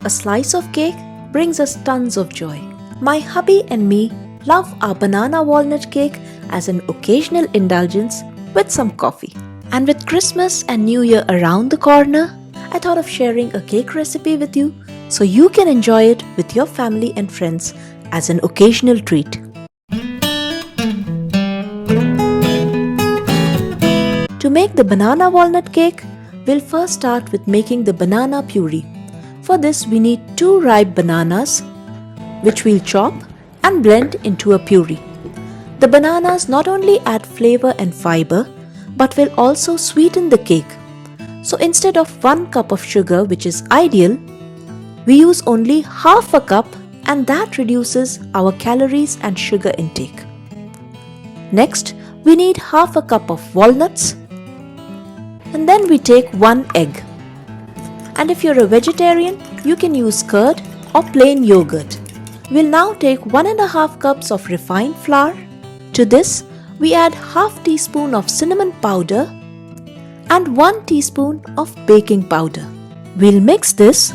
A slice of cake brings us tons of joy. My hubby and me love our banana walnut cake as an occasional indulgence with some coffee. And with Christmas and New Year around the corner, I thought of sharing a cake recipe with you so you can enjoy it with your family and friends as an occasional treat. To make the banana walnut cake, we'll first start with making the banana puree. For this, we need 2 ripe bananas, which we'll chop and blend into a puree. The bananas not only add flavor and fiber, but will also sweeten the cake. So instead of 1 cup of sugar, which is ideal, we use only half a cup, and that reduces our calories and sugar intake. Next, we need half a cup of walnuts, and then we take 1 egg. And if you're a vegetarian, you can use curd or plain yogurt. We'll now take 1.5 cups of refined flour. To this, we add half teaspoon of cinnamon powder and 1 teaspoon of baking powder. We'll mix this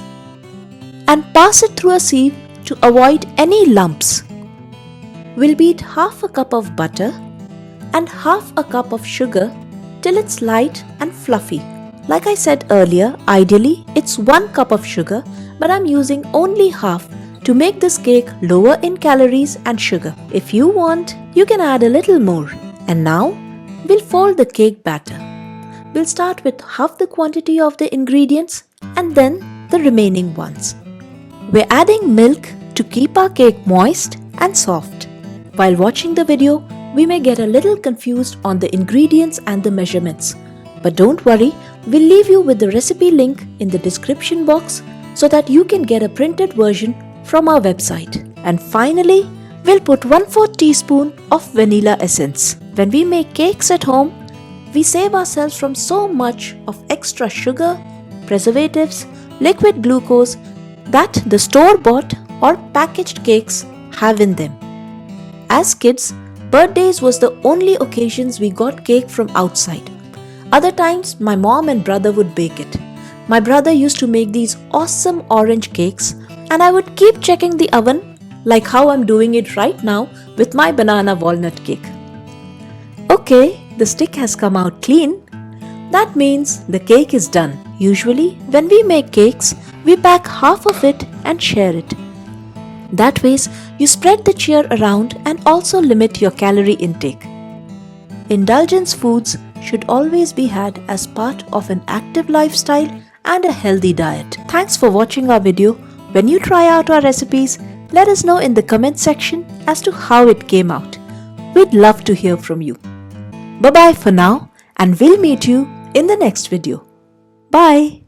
and pass it through a sieve to avoid any lumps. We'll beat half a cup of butter and half a cup of sugar till it's light and fluffy. Like I said earlier, ideally it's 1 cup of sugar, but I'm using only half to make this cake lower in calories and sugar. If you want, you can add a little more. And now, we'll fold the cake batter. We'll start with half the quantity of the ingredients and then the remaining ones. We're adding milk to keep our cake moist and soft. While watching the video, we may get a little confused on the ingredients and the measurements. But don't worry, we'll leave you with the recipe link in the description box so that you can get a printed version from our website. And finally, we'll put 1/4 teaspoon of vanilla essence. When we make cakes at home, we save ourselves from so much of extra sugar, preservatives, liquid glucose that the store-bought or packaged cakes have in them. As kids, birthdays was the only occasions we got cake from outside. Other times, my mom and brother would bake it. My brother used to make these awesome orange cakes, and I would keep checking the oven like how I'm doing it right now with my banana walnut cake. Okay, the stick has come out clean. That means the cake is done. Usually, when we make cakes, we pack half of it and share it. That way, you spread the cheer around and also limit your calorie intake. Indulgence foods should always be had as part of an active lifestyle and a healthy diet. Thanks for watching our video. When you try out our recipes, let us know in the comment section as to how it came out. We'd love to hear from you. Bye-bye for now, and we'll meet you in the next video. Bye!